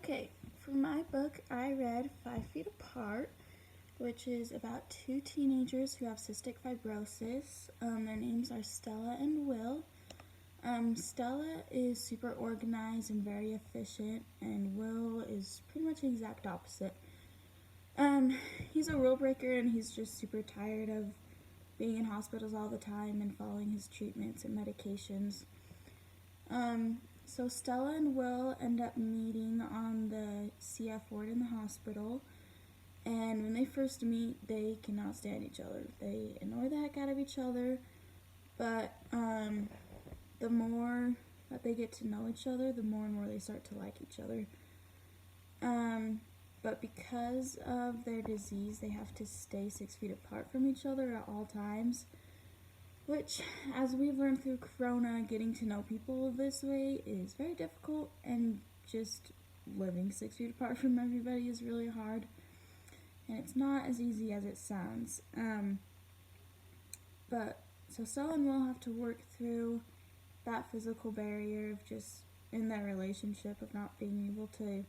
Okay, for my book, I read 5 Feet Apart, which is about two teenagers who have cystic fibrosis. Their names are Stella and Will. Stella is super organized and very efficient, and Will is pretty much the exact opposite. He's a rule breaker, and he's just super tired of being in hospitals all the time and following his treatments and medications. So Stella and Will end up meeting on the CF ward in the hospital, and when they first meet, they cannot stand each other. They annoy the heck out of each other, but the more that they get to know each other, the more and more they start to like each other. But because of their disease, they have to stay 6 feet apart from each other at all times, which, as we've learned through Corona, getting to know people this way is very difficult, and just living 6 feet apart from everybody is really hard, and it's not as easy as it sounds. So Stella and Will have to work through that physical barrier of just in their relationship of not being able to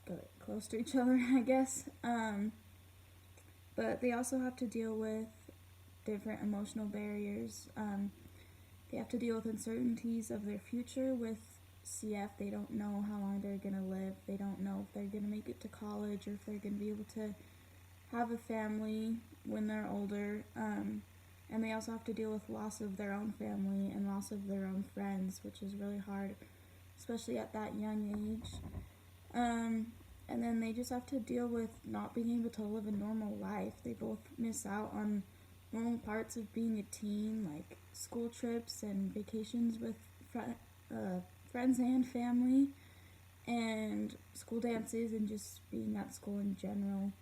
get close to each other, I guess. But they also have to deal with different emotional barriers. They have to deal with uncertainties of their future. With CF, they don't know how long they're going to live. They don't know if they're going to make it to college or if they're going to be able to have a family when they're older. And they also have to deal with loss of their own family and loss of their own friends, which is really hard, especially at that young age. And then they just have to deal with not being able to live a normal life. They both miss out on normal parts of being a teen, like school trips and vacations with friends and family, and school dances, and just being at school in general.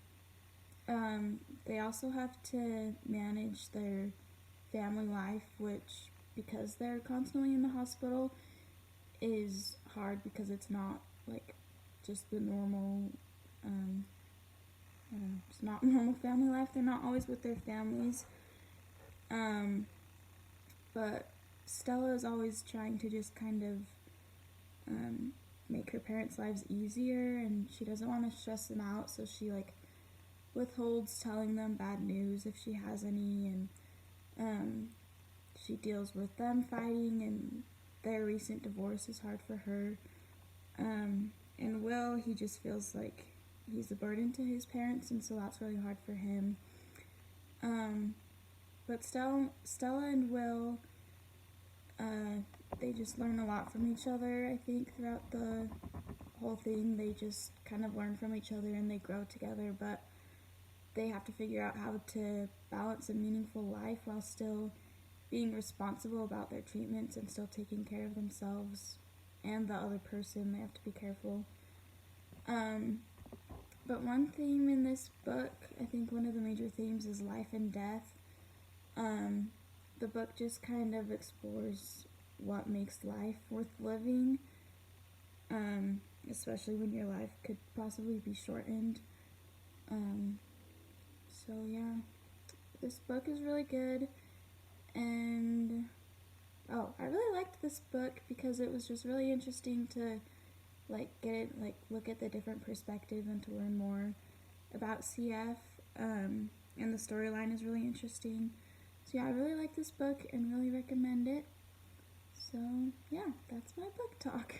They also have to manage their family life, which, because they're constantly in the hospital, is hard because it's not like just the normal, it's not normal family life. They're not always with their families. But Stella is always trying to just kind of make her parents' lives easier, and she doesn't want to stress them out, so she withholds telling them bad news if she has any, and she deals with them fighting, and their recent divorce is hard for her. And Will, he just feels like he's a burden to his parents, and so that's really hard for him. But Stella and Will, they just learn a lot from each other, I think, throughout the whole thing. They just kind of learn from each other and they grow together, but they have to figure out how to balance a meaningful life while still being responsible about their treatments and still taking care of themselves and the other person. They have to be careful. But one theme in this book, I think one of the major themes, is life and death. The book just kind of explores what makes life worth living, especially when your life could possibly be shortened. So yeah, this book is really good, and I really liked this book because it was just really interesting to look at the different perspective and to learn more about CF, and the storyline is really interesting. So yeah, I really like this book and really recommend it. So yeah, that's my book talk.